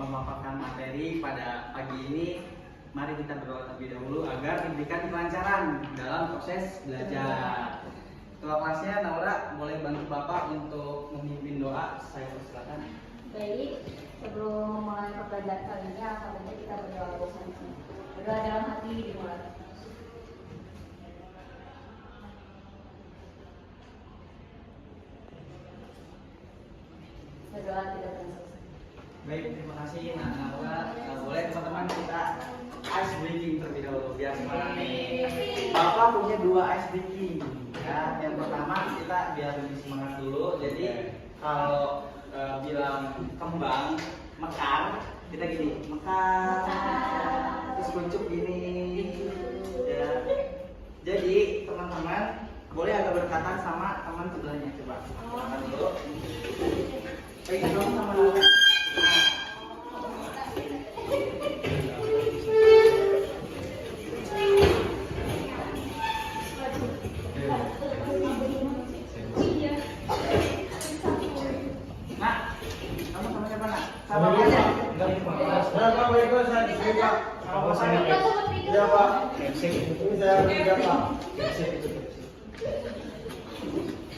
memaparkan materi pada pagi ini, mari kita berdoa terlebih dahulu agar diberikan kelancaran dalam proses belajar. Ketua kelasnya Naura, boleh bantu Bapak untuk memimpin doa. Saya persilakan. Baik, sebelum memulai pembelajaran kali ini, alhamdulillah kita berdoa bersama. Berdoa dalam hati dimulai. Berdoa tidak pernah selesai. Baik, terima kasih Naura. Boleh teman-teman kita ice breaking terlebih dahulu biar semangat nih. Bapak punya 2 ice breaking. Ya, yang pertama kita biar lebih semangat dulu. Jadi kalau bilang kembang mekar, kita gini mekar, terus kuncup gini. Ya. Jadi teman-teman boleh agak berdekatan sama teman sebelahnya, coba. Makan dulu. Pegang dong sama Naura.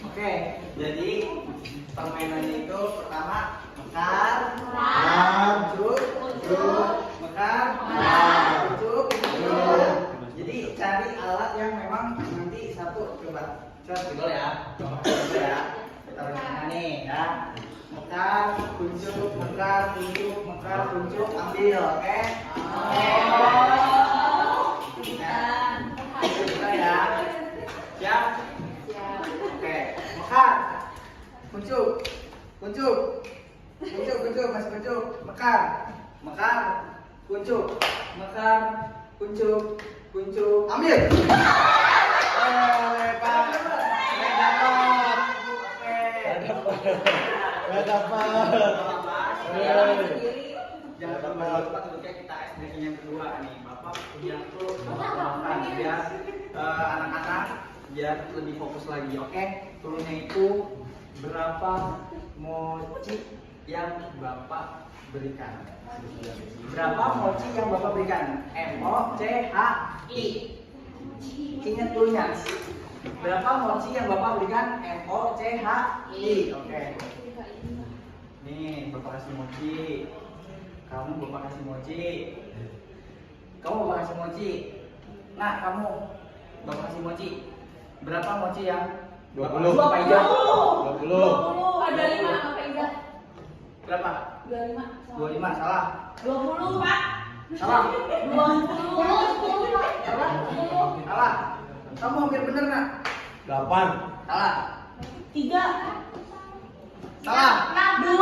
Oke, jadi permainannya itu pertama mekar, kuncup, mekar, kuncup. Jadi cari alat yang memang nanti satu, coba dulu ya. Coba ya. Kita rencana nih ya. Mekar, kuncup, mekar, kuncup, mekar, kuncup, ambil, oke? Kita ya. Siap? Oke, mekar, kuncup, kuncup, masih kuncup, mekar, kuncup, ambil. Gak dapat. Jangan lupa duduknya kita breaking yang kedua nih. Bapak punya tuh biar anak-anak biar lebih fokus lagi, oke? Turunnya itu berapa mochi yang Bapak berikan? Berapa mochi yang Bapak berikan? M-O-C-H-I. Ingat dulunya. Berapa mochi yang Bapak berikan? M-O-C-H-I. Oke. Nih, Bapak kasih mochi. Kamu Bapak kasih mochi. Kamu Bapak kasih mochi. Nah, kamu Bapak kasih mochi. Berapa mochi yang 20. Pak Ija? 20. Ada 5 sama Pak Ija. Berapa? 25. 25, salah. 20, Pak. Salah. 20. Salah. Salah. Kamu hampir bener, Nak. 8. Salah. 3. Salah. 2.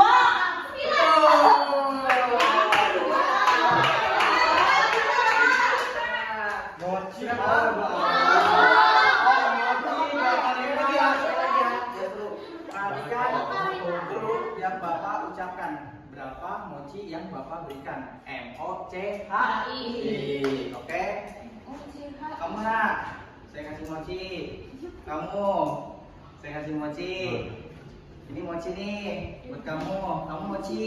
Mochi yang Bapak ucapkan. Berapa mochi yang Bapak berikan? M-O-C-H-I. Oke? Kamu Nak, saya kasih mochi. Kamu, saya kasih mochi. Ini mochi nih buat kamu. Kamu mochi.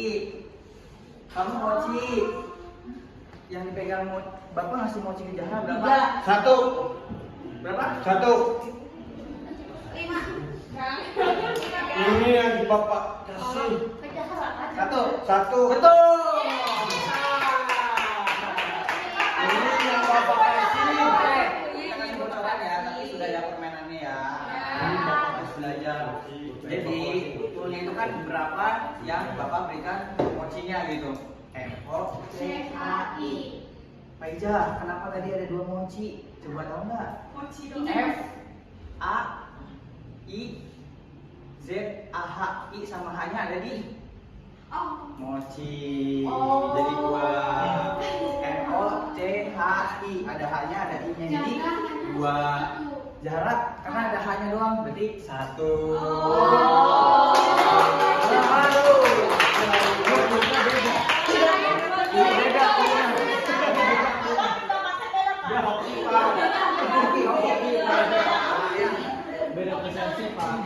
Kamu mochi. Yang dipegang Bapak ngasih mochi ke Jahra berapa? 1. Berapa? 1. 5. Ini yang Bapak kasih. 1. 1. Betul. Ini yang Bapak kasih. Kita kasih bocoran ya, tapi sudah ada permainannya ya. Ini Bapak harus belajar. Jadi turunnya itu kan berapa yang Bapak berikan mochinya gitu. M-O-C-H-I. Pak Ija, kenapa tadi ada 2 mochi? Coba tahu nggak? F A I Z A H I sama H-nya ada di mochi. Jadi 2 M O C H I, ada H-nya, ada I-nya, jadi 2. Jarak karena ada H-nya doang, berarti 1. Beda persepsi, Pak.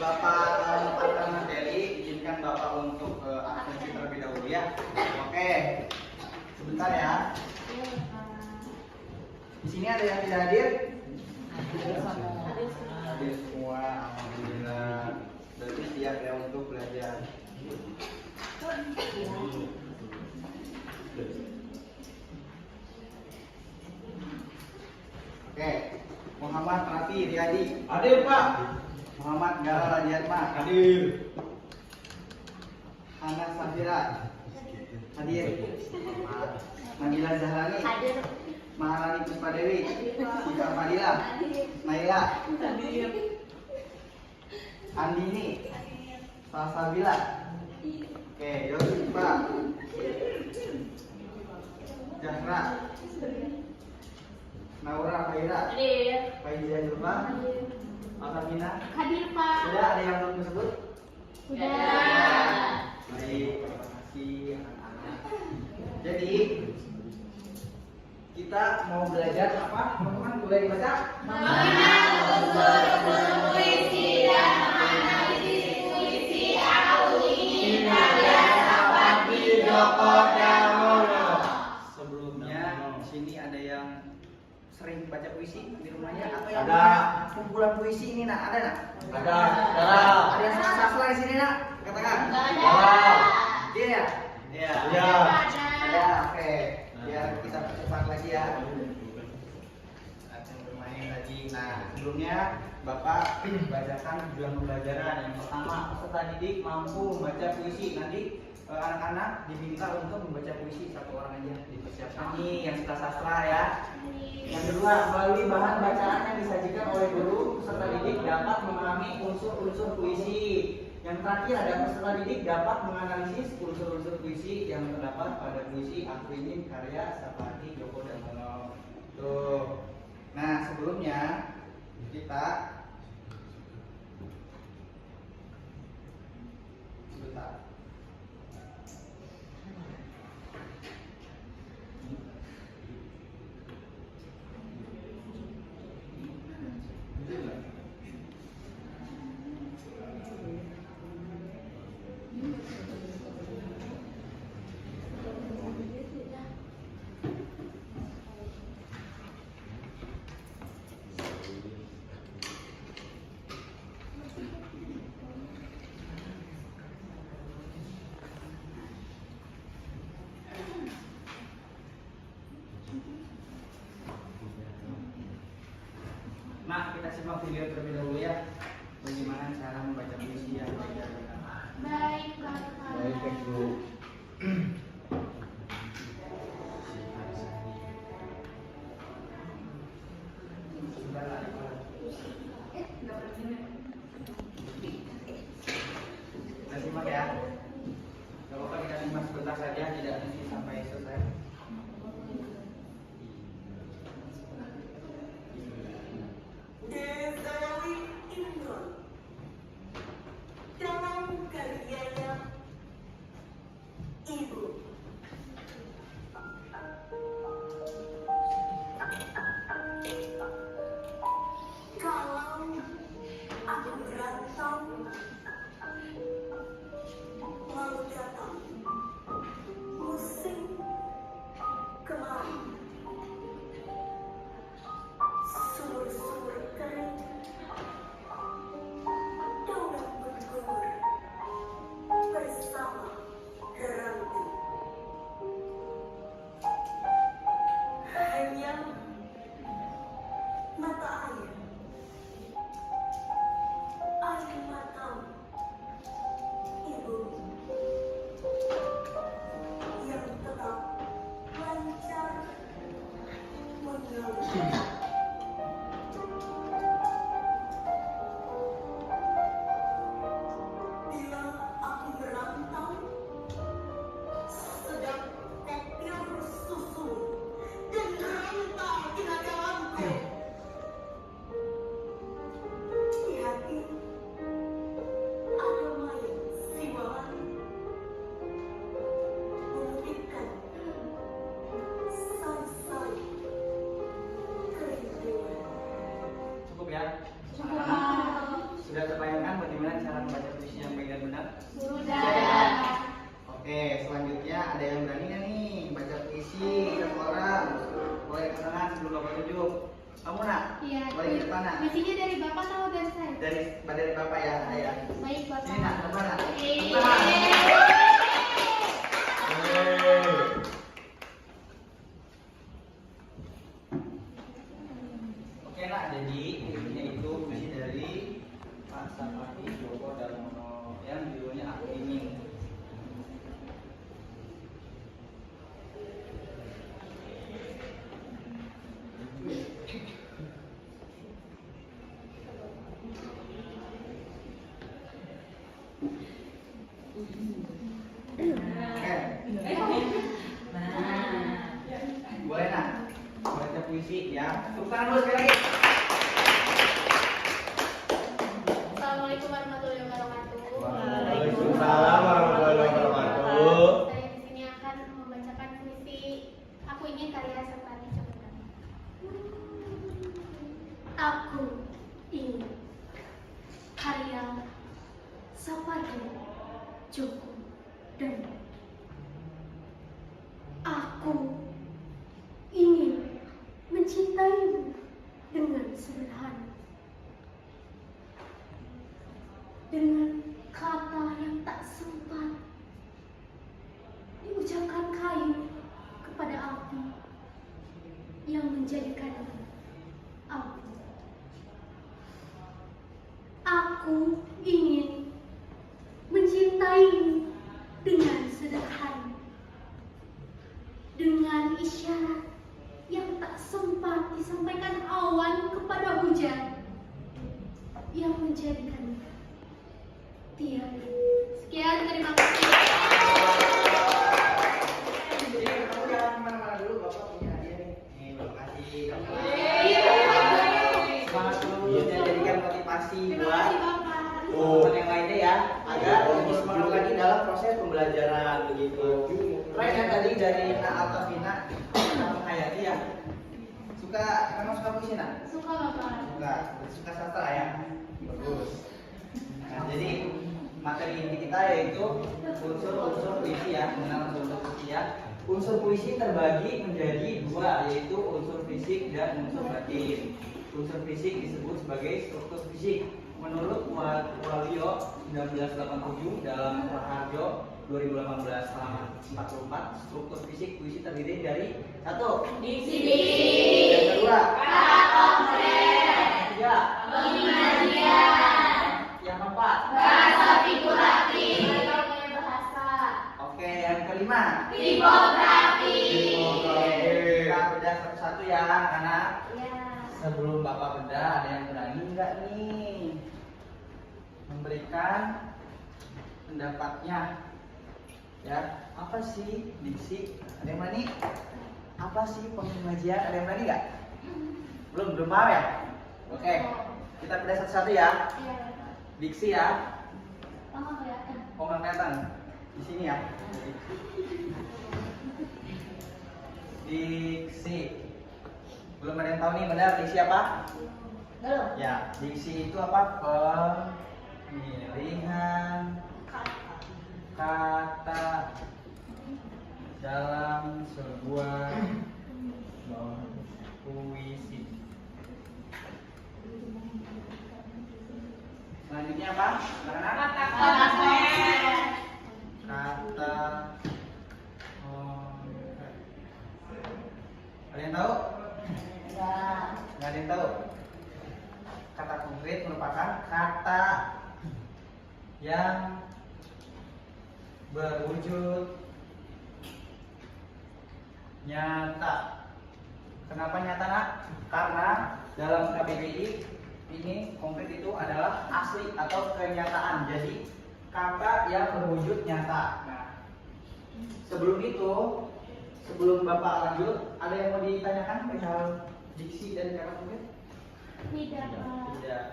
Bapak materi, izinkan Bapak untuk absen terlebih dahulu ya. Oke, sebentar ya. Di sini ada yang tidak hadir? Hadir semua, alhamdulillah. Berarti siap ya untuk belajar. Oke, Muhammad Rafi Riyadi. Hadir Pak. Muhammad Galal Radiatma. Hadir. Hana Safira. Hadir. Nabila Zahrani. Hadir. Maharani Puspadewi. Syifa Fadila. Naila. Andini. Salsabila. Oke, Yosifa. Zahra. Naura Khaira. Hadir. Faizia Zulfa. Alhamina. Hadir Pak. Sudah ada yang belum disebut? Sudah. Baik, terima kasih anak-anak. Jadi kita mau belajar apa? Teman-teman boleh dibaca? Sebelumnya di sini ada yang sering baca puisi di rumahnya atau yang Ada. punya kumpulan puisi ini nak ada nak? Ada. Ada yang sastra di sini nak? Katakan. Ada. Iya ya? Iya. Iya. Ada. Oke. Biar kita percepat lagi ya. Saat yang bermain tadi. Nah sebelumnya Bapak bacakan tujuan pembelajaran. Yang pertama, peserta didik mampu membaca puisi. Nanti anak-anak diminta untuk membaca puisi satu orang aja. Dipersiapkan nih yang suka sastra ya. Yang kedua, melalui bahan bacaan yang disajikan oleh guru, peserta didik dapat memahami unsur-unsur puisi. Yang terakhir ada peserta didik dapat menganalisis unsur-unsur puisi yang terdapat pada puisi Aku Ingin karya Sapardi Djoko Damono. Tuh. Nah sebelumnya kita sebentar. Nah, kita simak video terlebih dahulu ya. Bagaimana cara membaca puisi yang baik dan benar. Baik Pak. Baik, Bu. Sebentar lagi. Kita simak ya. Gak apa-apa kita simak sebentar saja, tidak mesti sampai selesai. Desawi Imron dalam karyanya Ibu. Kalau aku berantau, lalu datang musim kemarau. Sumur-sumur kering, daun bergugur bersama ranting. Hanya mata air matamu, Ibu, yang tetap lancar mengalir. Bila aku merantau, sedang kopior susu dan rantau kenakalanku. Di hati ada mayat siwalan memutihkan sari-sari kerinduan. Cukup ya. Sudah. Sudah terbayangkan bagaimana cara membaca puisi yang baik dan benar? Sudah. Oke, Oke, selanjutnya ada yang berani nggak nih baca puisi satu orang? Boleh ke tengah sebelum Bapak tunjuk. Kamu nak? Iya. Boleh ke depan nak? Puisinya dari Bapak atau dari saya? Dari Bapak ya, ayah. Baik, Bapak. Sini nak, depan nak. Yeay. Depan. Oke nak, jadi puisinya itu puisi dari Pak Sapati Djoko Darmono yang judulnya Aku Ingin. Boleh nak baca puisi ya. Tepuk tangan dulu sekali lagi. Assalamualaikum warahmatullahi wabarakatuh. Waalaikumsalam warahmatullahi wabarakatuh. Saya di sini akan membacakan puisi Aku Ingin karya Sapati Djoko Darmono. Aku ingin karya Sapati Djoko Darmono. Aku ingin mencintaimu dengan sederhana, dengan kata yang tak sempat diucapkan kayu kepada api yang menjadikannya api. Aku ingin mencintaimu dengan sederhana, dengan isyarat yang tak sempat disampaikan awan kepada hujan yang menjadikan tiada. Sekian, terima kasih. Jadi kamu jangan kemana-mana dulu, Bapak punya hadiah nih. Nih, Bapak kasih. Semangat dulu, dan jadikan motivasi Terima buat kasih, Bapak. teman yang lainnya ya, agar lebih semangat lagi dalam proses pembelajaran begitu. Keren kan tadi dari Nak Altafina, kamu Hayati ya. Kamu suka puisi nak? Suka, Bapak. Suka sastra ya? Bagus. Nah, jadi materi inti kita yaitu unsur-unsur puisi ya, mengenal unsur puisi ya. Unsur puisi terbagi menjadi dua, yaitu unsur fisik dan unsur batin. Unsur fisik disebut sebagai struktur fisik. Menurut Waluyo 1987 dalam Raharjo 2018 halaman 44, struktur fisik puisi terdiri dari satu, Diksi. yang kedua, Kata konkret. tiga, Penyajian. yang keempat, Bahasa figuratif. Bahasa. oke, yang kelima, Tipografi. kita bedah satu-satu ya anak-anak. Ya. Sebelum Bapak bedah, ada yang berani nggak nih memberikan pendapatnya? Ya, apa sih diksi? Ada yang berani? Apa sih penyajian? Ada yang berani nggak? Belum paham ya? Oke, kita bedah satu-satu ya. Ya. Diksi ya. Oh, nggak kelihatan. Oh, nggak kelihatan di sini ya. Diksi. Belum ada yang tahu nih benar diksi apa? Belum. Ya, diksi itu apa? Pemilihan kata dalam sebuah puisi. Selanjutnya apa? Anak-anak? Kata konkret. Kata konkret. Ada yang tahu? Enggak. Nggak ada yang tahu. Kata konkret merupakan kata yang berwujud nyata. Kenapa nyata nak? Karena dalam KBBI ini konkret itu adalah asli atau kenyataan. Jadi kata yang berwujud nyata. Nah, sebelum itu, sebelum Bapak lanjut, ada yang mau ditanyakan perihal diksi dan kata konkret? Tidak, Pak. Tidak.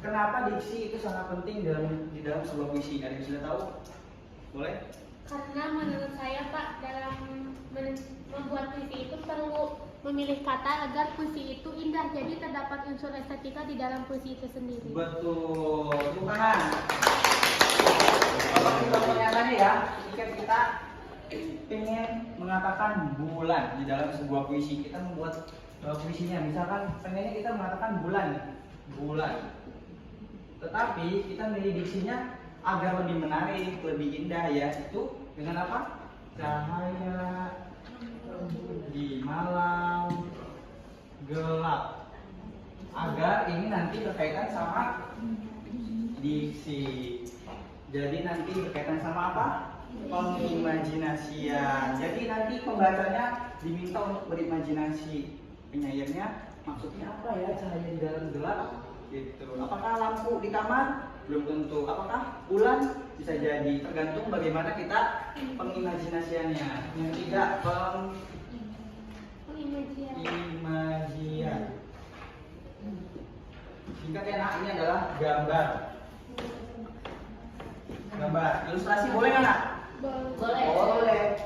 Kenapa diksi itu sangat penting di dalam sebuah puisi? Ada yang sudah tahu? Boleh? Karena menurut saya Pak, dalam membuat puisi itu perlu memilih kata agar puisi itu indah. Jadi terdapat unsur estetika di dalam puisi itu sendiri. Betul. Tepuk tangan. Oke, pertanyaannya ya, jika kita pengen mengatakan bulan di dalam sebuah puisi, kita membuat puisinya, misalkan pengennya kita mengatakan bulan. Tetapi kita milih diksinya agar lebih menarik, lebih indah ya, itu dengan apa? Cahaya di malam gelap. Agar ini nanti berkaitan sama diksi. Jadi nanti berkaitan sama apa? Pengimajinasian. Jadi nanti pembacanya diminta untuk berimajinasi. Penyairnya maksudnya apa ya cahaya di dalam gelap? Gitu. Apakah lampu di kamar? Belum tentu. Apakah bulan? Bisa jadi. Tergantung bagaimana kita pengimajinasiannya. Yang tidak pengimajian. Singkat ya nak, ini adalah gambar. Ilustrasi boleh nggak nak? Boleh.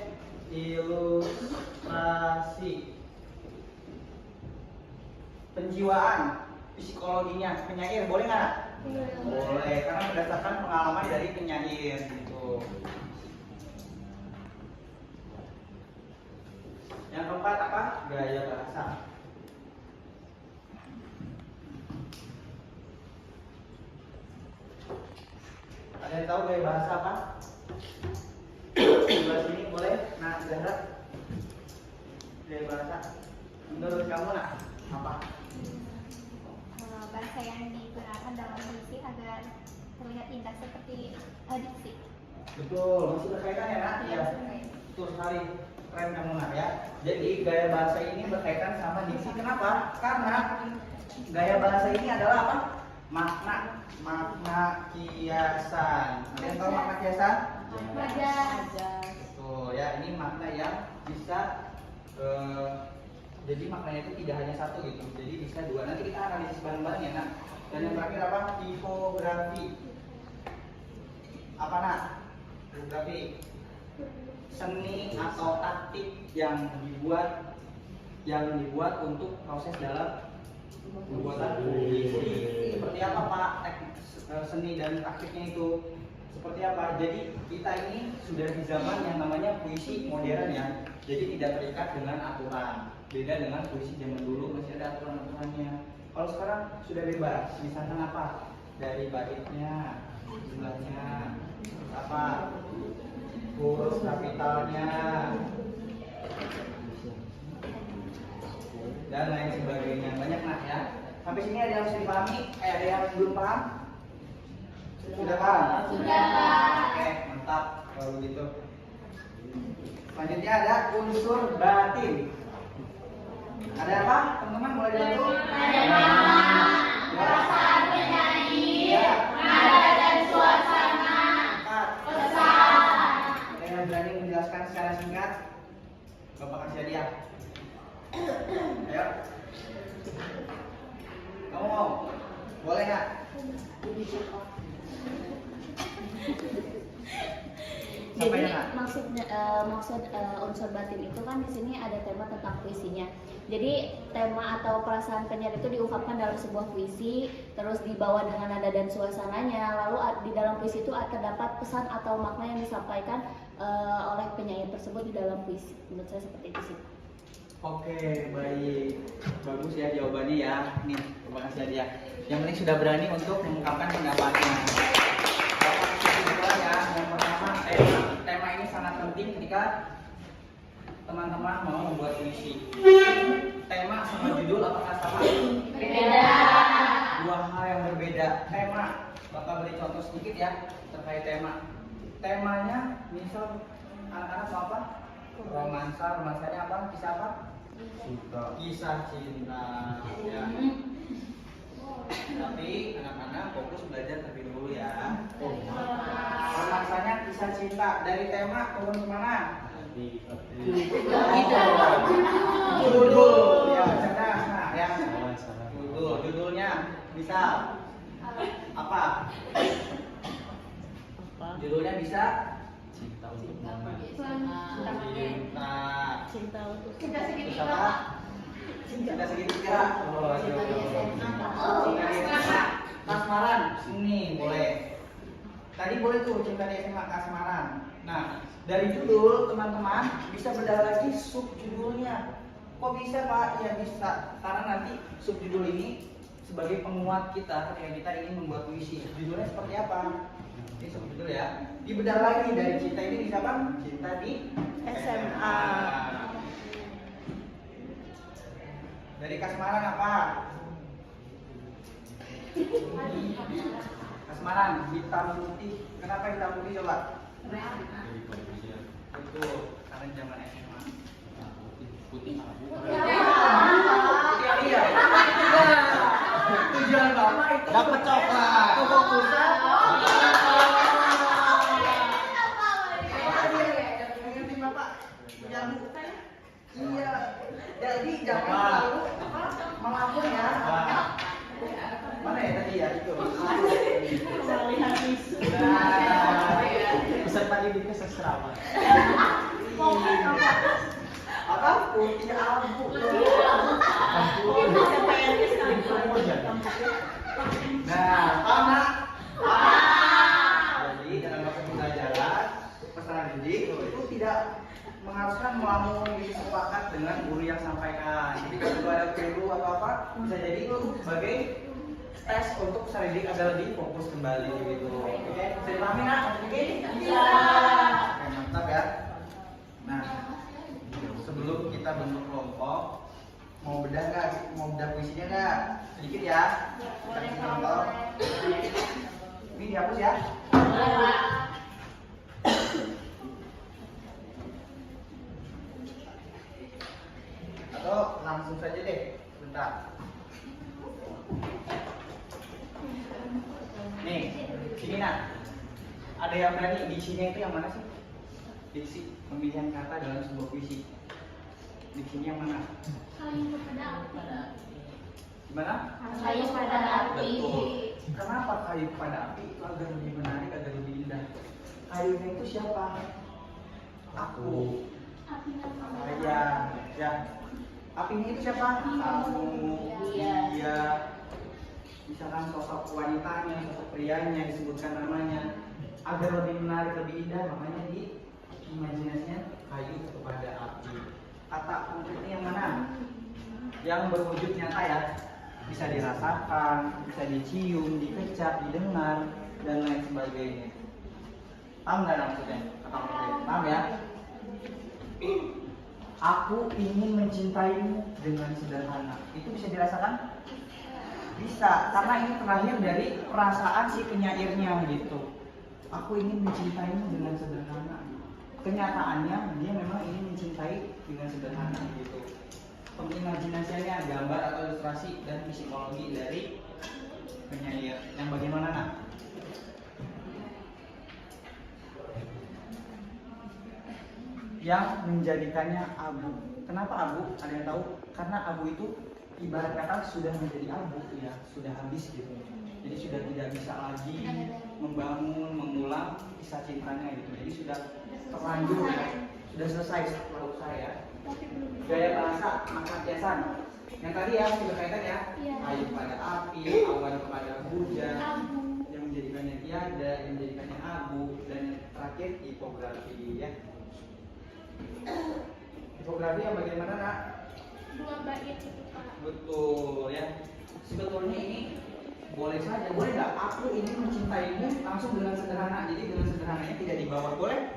Ilustrasi. Penjiwaan, psikologinya, penyair boleh nggak nak? Boleh, karena berdasarkan pengalaman dari penyair gitu. Yang keempat apa? Gaya bahasa. Ada yang tahu gaya bahasa apa? Sebelah sini boleh? Nah, Zahra. Gaya bahasa. Menurut kamu nak apa? Bahasa yang digunakan dalam puisi agar terlihat indah seperti diksi. Betul, masih berkaitan ya nak? Iya. Betul sekali. Keren kamu nak ya. Jadi gaya bahasa ini berkaitan sama diksi. Kenapa? Karena gaya bahasa ini adalah apa? Makna kiasan. Ada yang tahu makna kiasan? Tuh ya, ini makna yang bisa jadi maknanya itu tidak hanya satu gitu. Jadi bisa dua. Nanti kita analisis bareng-bareng ya nak. Dan yang terakhir apa? Tipografi. Apa nak? Tipografi. Seni atau taktik yang dibuat untuk proses dalam pembuatan puisi. Seperti apa Pak teknik seni dan taktiknya itu? Seperti apa? Jadi kita ini sudah di zaman yang namanya puisi modern ya. Jadi tidak terikat dengan aturan. Beda dengan puisi zaman dulu masih ada aturan-aturannya. Kalau sekarang sudah bebas. Misalkan apa? Dari baitnya, jumlahnya, apa? Huruf kapitalnya, dan lain sebagainya. Banyak nak ya. Sampai sini ada yang harus dipahami? Ada yang belum paham? Sudah paham? Sudah, Pak. Oke, mantap kalau begitu. Selanjutnya ada unsur batin. Ada apa? Teman-teman boleh dibantu? Ada nama, perasaan penyanyi, nada dan suasana, pesan. Ada yang berani menjelaskan secara singkat? Bapak kasih hadiah. Ayo. Kamu mau? Boleh nggak? Jadi maksud unsur batin itu kan di sini ada tema tentang puisinya. Jadi tema atau perasaan penyair itu diungkapkan dalam sebuah puisi, terus dibawa dengan nada dan suasananya. Lalu di dalam puisi itu terdapat pesan atau makna yang disampaikan oleh penyair tersebut di dalam puisi. Menurut saya seperti itu sih. Oke, baik. Bagus ya jawabannya ya. Nih, terima kasih hadiah. Yang penting sudah berani untuk mengungkapkan pendapatnya. Ya, yang pertama, tema ini sangat penting ketika teman-teman mau membuat puisi. Tema sama judul apakah sama? Berbeda. Dua hal yang berbeda. Tema, Bapak beri contoh sedikit ya terkait tema. Temanya, misal anak-anak mau apa? Romansanya apa? Kisah apa? Kisah cinta. Ya. Tapi anak-anak fokus belajar terlebih dahulu ya. Romansanya kisah cinta. Dari tema turun kemana? Judul. Ya, cerdas. Nah, ya. Judulnya bisa apa? Judulnya bisa cinta Cinta segitiga. apa? Cinta segitiga. Cinta kasmaran. Sini boleh. Tadi tadi boleh tuh cinta di SMA Kasmaran. Nah, dari judul teman-teman bisa bedah lagi subjudulnya. Kok bisa Pak? Ya bisa, karena nanti subjudul ini sebagai penguat kita ketika kita ingin membuat puisi. Judulnya seperti apa? Ini subjudul ya. Dibedah lagi dari cinta ini bisa apa? Cinta di SMA. Dari Kasmaran apa? Kasmaran hitam putih. Kenapa hitam putih coba? Betul, karena zaman SMA. Putih. Iya. Tujuan Bapak itu Dapat coklat. Kefokusan. Ngerti Bapak? Yang iya. Jadi jangan terlalu melapor ya. Mana ya tadi ya itu? Peserta didiknya sastra. Apa? Putih abu. Nah, Pak. Jadi dalam masa pembelajaran peserta didik itu tidak mengharuskan melamun sepakat dengan guru yang sampaikan. Jadi kalau ada keliru atau apa bisa jadi itu sebagai tes untuk peserta didik agar lebih fokus kembali gitu. Oke, bisa dipahami nak? Oke? Iya. Oke, mantap ya. Nah, sebelum kita bentuk kelompok, mau bedah nggak? Mau bedah puisinya nggak? Sedikit ya. Kita kasih contoh. Ini dihapus ya. Atau langsung saja deh, bentar. Nih, sini nak. Ada yang berani diksinya itu yang mana sih? Diksi pemilihan kata dalam sebuah puisi. Diksinya yang mana? Saling kepada api. Gimana? Kayu pada api. Betul. Kenapa kayu pada api itu agar lebih menarik, agar lebih indah? Kayunya itu siapa? Aku. Apinya Saya. Ya. Apinya itu siapa? Kamu. Dia. Misalkan sosok wanitanya, sosok prianya disebutkan namanya. Agar lebih menarik, lebih indah, makanya di imajinasinya kayu kepada api. Kata konkretnya yang mana? Yang berwujud nyata ya, bisa dirasakan, bisa dicium, dikecap, didengar, dan lain sebagainya. Paham nggak maksudnya? Kata konkret, paham ya? Aku ingin mencintaimu dengan sederhana. Itu bisa dirasakan? Bisa, karena ini terakhir dari perasaan si penyairnya gitu. Aku ingin mencintaimu dengan sederhana. Kenyataannya dia memang ingin mencintai dengan sederhana gitu. Pengimajinasiannya gambar atau ilustrasi dan psikologi dari penyair. Yang bagaimana nak? Yang menjadikannya abu. Kenapa abu? Ada yang tahu? Karena abu itu ibarat kata sudah menjadi abu ya, sudah habis gitu. Jadi sudah tidak bisa lagi membangun, mengulang kisah cintanya gitu. Jadi sudah terlanjur ya, sudah selesai menurut saya. Gaya bahasa maka kiasan. Yang tadi ya sudah kaitan ya. Air pada api, awan kepada hujan, yang menjadikannya tiada, yang menjadikannya abu, dan yang terakhir tipografi ya. Tipografi yang bagaimana nak? dua bait itu Pak. Betul ya. Sebetulnya ini boleh saja, boleh nggak? Aku ini mencintaimu langsung dengan sederhana. Jadi dengan sederhananya tidak dibawa, boleh?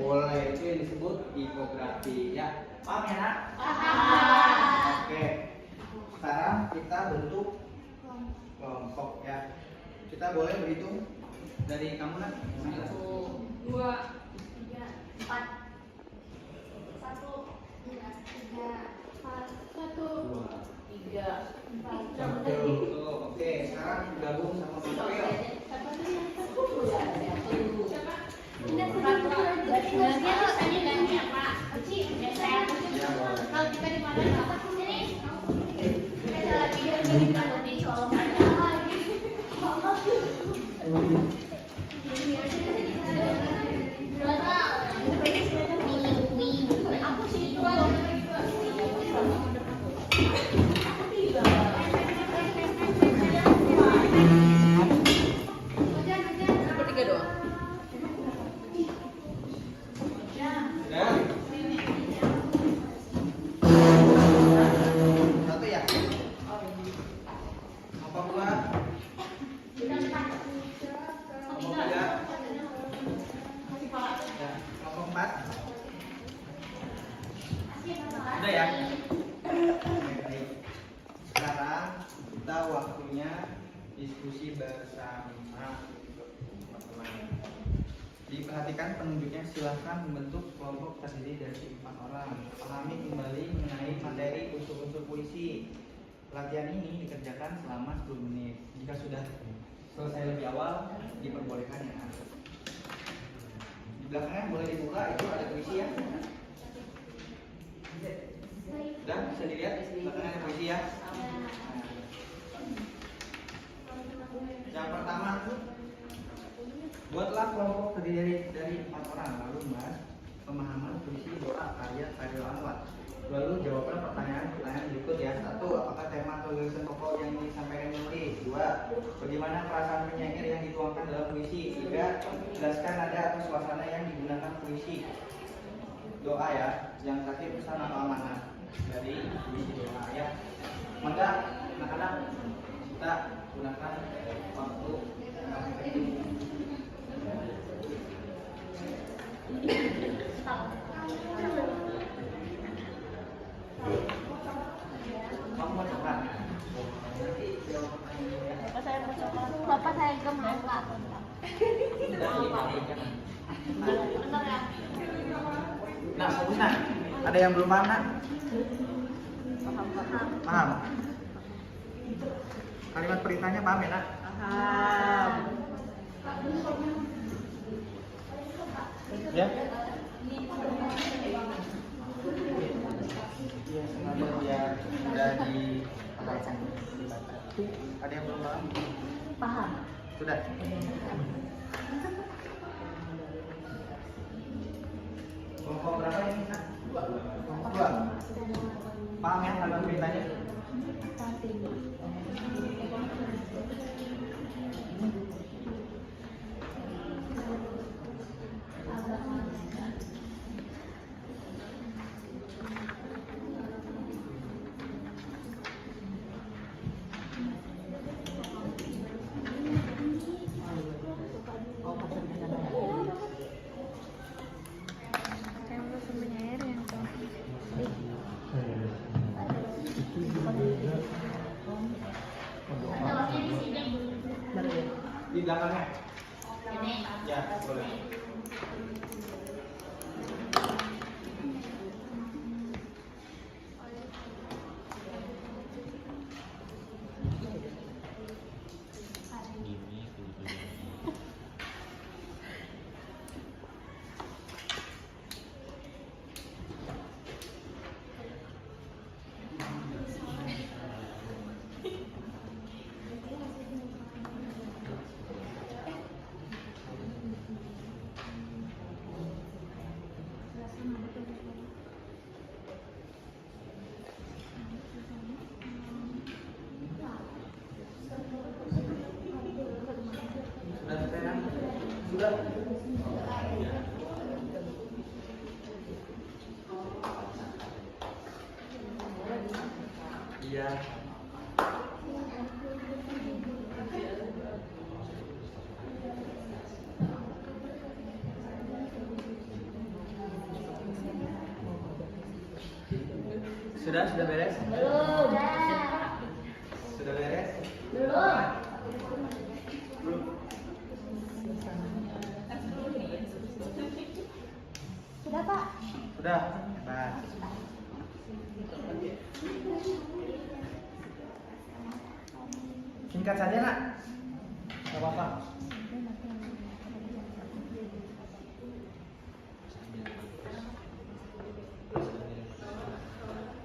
Boleh. Itu yang disebut tipografi ya. Paham ya nak? Paham. Oke. Sekarang kita bentuk kelompok ya. Kita boleh berhitung dari kamu nak. 1, 2, 3, 4. 1. Oke, sekarang gabung sama Mas Ariel. Kalau kita di mana Pak? Sini. Kita lagi di Solo. Bertiga doang. puisi bersama teman-teman. Diperhatikan penunjuknya, silahkan membentuk kelompok terdiri dari 4 orang. Pahami kembali mengenai materi unsur-unsur puisi. Latihan ini dikerjakan selama 10 menit. Jika sudah selesai lebih awal, diperbolehkan ya. Di belakangnya boleh dibuka, itu ada puisi ya. Dan bisa dilihat belakangnya ada puisi ya. Yang pertama, buatlah kelompok terdiri dari 4 orang, lalu bahas pemahaman puisi, doa, karya Anwar. Lalu jawablah pertanyaan berikut ya. 1. Apakah tema atau gagasan pokok yang ingin disampaikan menulis? 2. Bagaimana perasaan penyair yang dituangkan dalam puisi? 3. Jelaskan nada atau suasana yang digunakan puisi. Doa ya. Yang terakhir pesan atau amanat dari puisi doa ya. Maka anak-anak kita gunakan waktu yang efektif. Kamu mau coba? Bapak saya gemar. Benar ya? Nah, fokus nah. Ada yang belum paham nak? Paham? Kalimat perintahnya paham ya nak? Paham. Ya? Iya, sengaja biar sudah dipaham. Ada yang belum paham? Paham. Sudah? Kelompok berapa ini nak? Kelompok 2. Paham ya kalimat perintahnya? Di belakangnya? Ya, boleh. Sudah. Iya. Sudah beres? Belum. Sudah beres? Belum. Belum. Sudah, Pak. Sudah. Nah. Singkat saja nak. Gak apa-apa.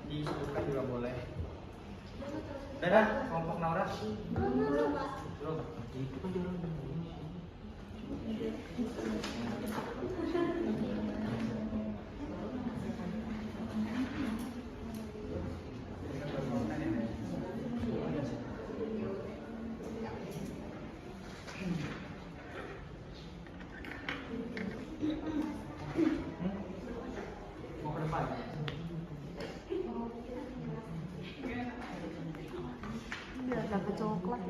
Disebutkan juga boleh. Dadah, kelompok Naura. Belum. Itu kan jalan. Mau ke depan? Biar dapat coklat.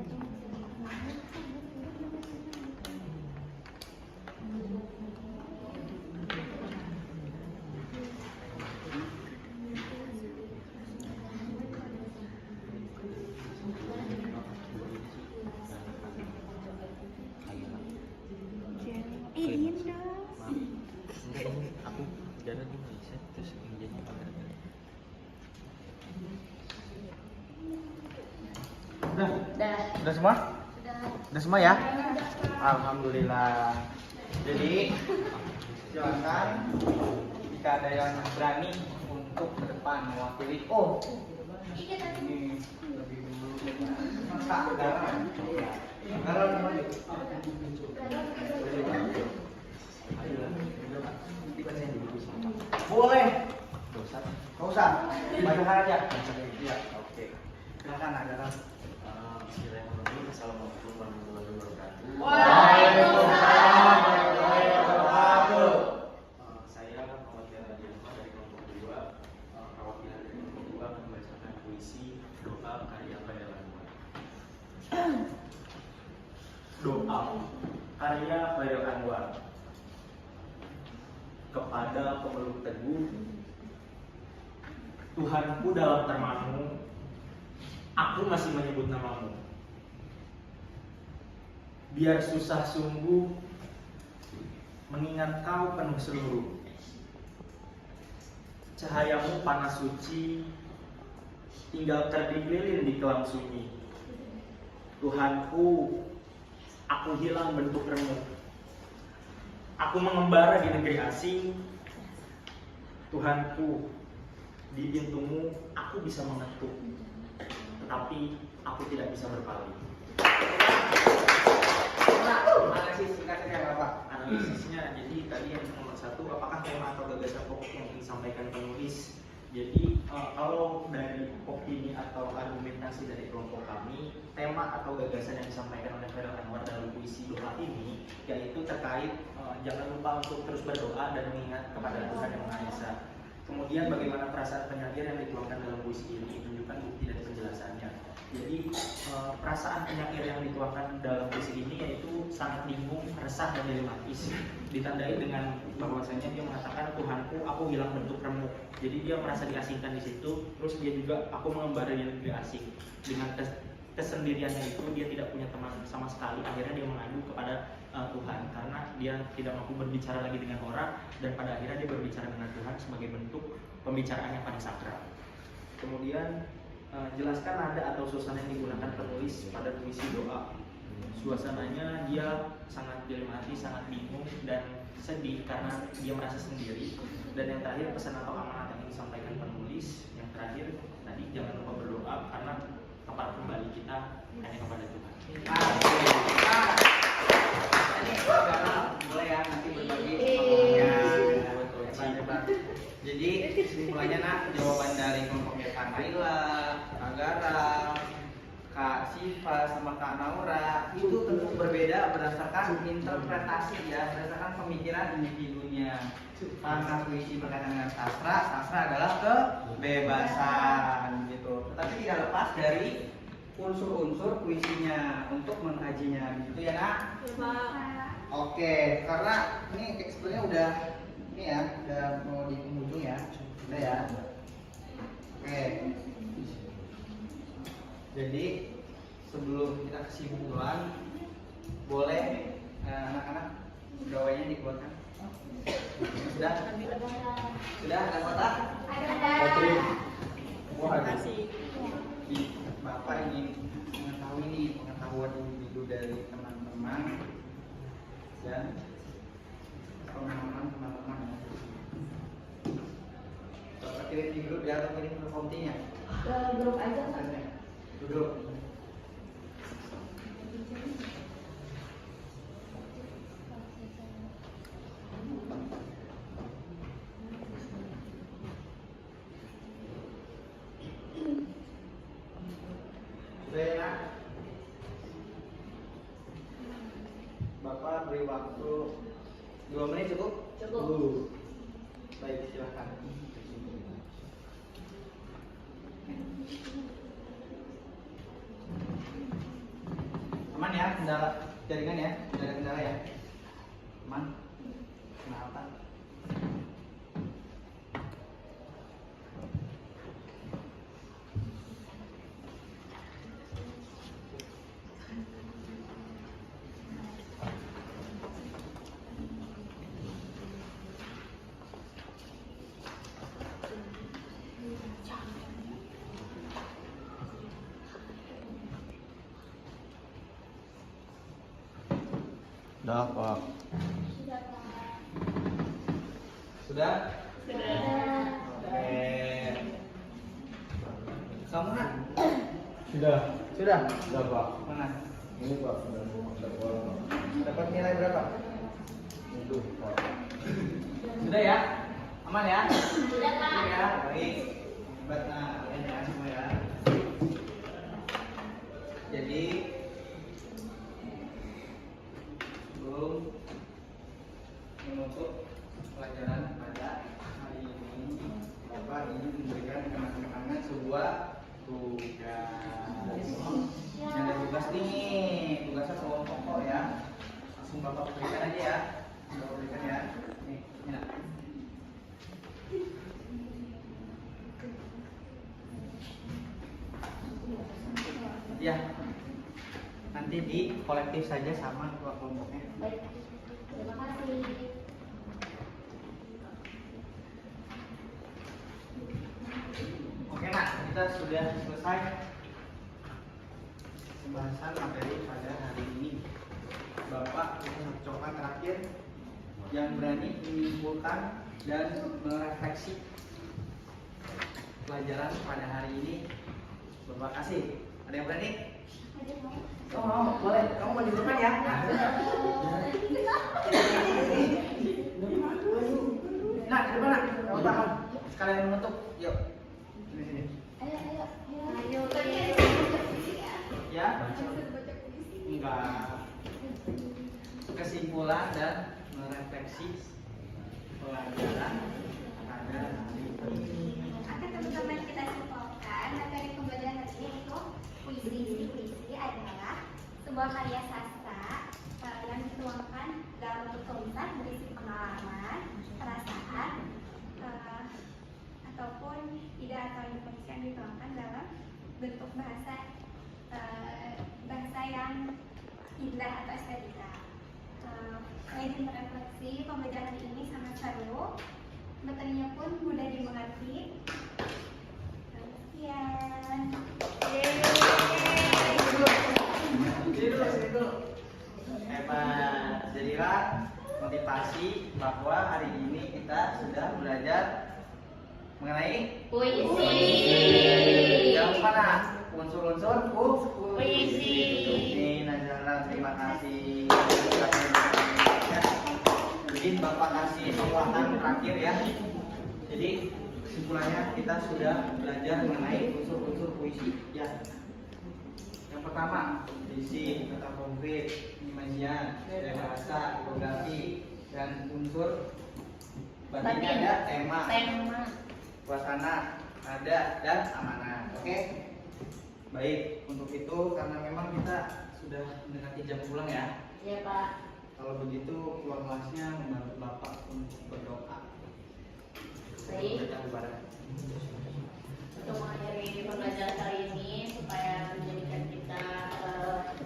Maaf. Enggak, ini aku jalan di Malaysia terus jadi kamera. Udah semua? Sudah. Udah semua ya? Alhamdulillah. Jadi silakan jika ada yang berani untuk ke depan mewakili. Oh, ini lebih dulu. Masa garam? Garam maju. Boleh. Gak usah. Bacakan aja. Iya, oke. Silakan ada garam. Bismillahirrahmanirrahim. Assalamualaikum warahmatullahi wabarakatuh. Waalaikumsalam warahmatullahi wabarakatuh. Saya perwakilan Radianma dari kelompok 2. Perwakilan dari kelompok 2 akan membacakan puisi doa karya Khairil Anwar. Doa karya Khairil Anwar. Kepada pemeluk teguh, Tuhanku dalam termamu, aku masih menyebut namamu. Biar susah sungguh mengingat kau penuh seluruh. Cahayamu panas suci, tinggal terdikelilin di kelam sunyi. Tuhanku, aku hilang bentuk remuk. Aku mengembara di negeri asing. Tuhanku, di pintumu aku bisa mengetuk, tetapi aku tidak bisa berpaling. Analisis singkatnya Bapak. Analisisnya, jadi tadi yang nomor 1, apakah tema atau gagasan pokok yang disampaikan penulis? Jadi kalau dari opini atau argumentasi dari kelompok kami, tema atau gagasan yang disampaikan oleh Khairil Anwar dalam puisi doa ini yaitu terkait jangan lupa untuk terus berdoa dan mengingat kepada Tuhan Yang Maha Esa. Kemudian bagaimana perasaan penyair yang dituangkan dalam puisi ini menunjukkan bukti dan penjelasannya. Jadi perasaan penyair yang dituangkan dalam puisi ini yaitu sangat bingung, resah dan dilematis. Ditandai dengan bahwasanya dia mengatakan Tuhanku, aku hilang bentuk remuk. Jadi dia merasa diasingkan di situ. Terus dia juga aku mengembara di negeri asing. Dengan kesendiriannya itu dia tidak punya teman sama sekali. Akhirnya dia mengadu kepada Tuhan karena dia tidak mampu berbicara lagi dengan orang dan pada akhirnya dia berbicara dengan Tuhan sebagai bentuk pembicaraan yang paling sakral. Kemudian jelaskan nada atau suasana yang digunakan penulis pada puisi doa. Suasananya dia sangat dilematis, sangat bingung dan sedih karena dia merasa sendiri. Dan yang terakhir pesan atau amanat yang disampaikan penulis. Yang terakhir tadi jangan lupa berdoa karena tempat kembali kita hanya kepada Tuhan. Ini garam boleh ya nanti berbagi pengalamannya. Jadi kesimpulannya nak jawaban dari kelompoknya Kak Naila, Kak Garam, Kak Siva sama Kak Naura itu tentu berbeda berdasarkan interpretasi ya, berdasarkan pemikiran individunya. Karena puisi berkaitan dengan sastra, sastra adalah kebebasan gitu. Tetapi tidak lepas dari unsur-unsur puisinya untuk mengkajinya gitu ya nak. Oke, karena ini sebenarnya udah ini ya, udah mau di penghujung ya, udah ya. Oke. Jadi sebelum kita kesimpulan, boleh anak-anak doanya dikeluarkan. Sudah? Sudah ada kotak? Ada. Wah, Bapak ingin mengetahui nih pengetahuan individu dari teman-teman dan pengalaman teman-teman. Bapak kirim di grup ya atau kirim ke kontinya? Ke grup aja kan. Duduk. Sudah ya nak? Bapak beri waktu 2 menit cukup? Cukup. Baik, silakan. Aman ya, kendala jaringan ya, tidak ada kendala ya. Aman. Kenapa? Sudah, Pak. Sudah? Oke. Kamu nak? Sudah. Sudah? Sudah, Pak. Mana? Ini Pak, sudah dapat. Dapat nilai berapa? Itu, Pak. Sudah ya? Aman ya? Sudah, Pak. Sudah ya? Baik. Hebat, nah, kalian ya semua ya. Jadi sebelum menutup pelajaran pada hari ini, Bapak ingin memberikan kenang-kenangan sebuah tugas. Ini ada tugas nih, tugasnya kelompok ya. Langsung Bapak berikan aja ya. Bapak berikan ya. Nih, ini nak. Ya, nanti di kolektif saja sama kelompoknya. Baik, terima kasih. Oke nak, kita sudah selesai pembahasan materi pada hari ini. Bapak itu coklat terakhir yang berani menyimpulkan dan merefleksi pelajaran pada hari ini. Bapak kasih. Ada yang berani? Oh, mau, boleh. Kamu mau di depan ya? Nah, di depan nak. Kamu tahan. Sekalian menutup. Yuk. Sini. Ayo. Ya? Enggak. Kesimpulan dan merefleksi pelajaran pada hari ini. Akan teman-teman kita simpulkan materi pembelajaran hari ini itu puisi adalah sebuah karya sastra yang dituangkan dalam bentuk tulisan berisi pengalaman, perasaan, ataupun ide atau informasi yang dituangkan dalam bentuk bahasa yang indah atau estetika. Saya ingin merefleksi pembelajaran ini sangat seru, materinya pun mudah dimengerti. Sekian. Sini dulu. Hebat. Jadilah motivasi bahwa hari ini kita sudah belajar mengenai Puisi. yang mana? Unsur-unsur Puisi. Ini Nazara, terima kasih. Jadi Bapak kasih penguatan terakhir ya. Jadi kesimpulannya kita sudah belajar mengenai unsur-unsur puisi ya. Yang pertama, puisi, kata konkret, imajian, gaya bahasa, tipografi, dan unsur batinnya ada tema, suasana, nada, dan amanah. Oke? Baik, untuk itu karena memang kita sudah mendekati jam pulang ya. Iya, Pak. Kalau begitu keluar kelasnya membantu Bapak untuk berdoa. Baik. Kita ibadah. Untuk mengakhiri pembelajaran kali ini supaya menjadikan kita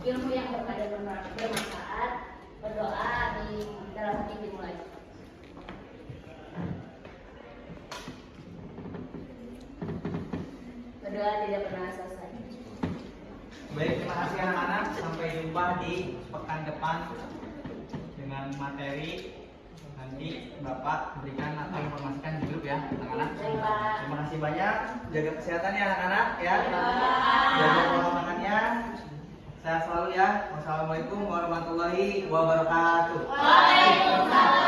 ilmu yang bermanfaat, berdoa di dalam hati dimulai. Berdoa tidak pernah selesai. Baik, terima kasih anak-anak. Sampai jumpa di pekan depan dengan materi nanti Bapak berikan atau informasikan di grup ya anak-anak. Terima kasih banyak. Jaga kesehatan ya anak-anak ya. Jaga pola makannya. Sehat selalu ya. Wassalamualaikum warahmatullahi wabarakatuh. Waalaikumsalam.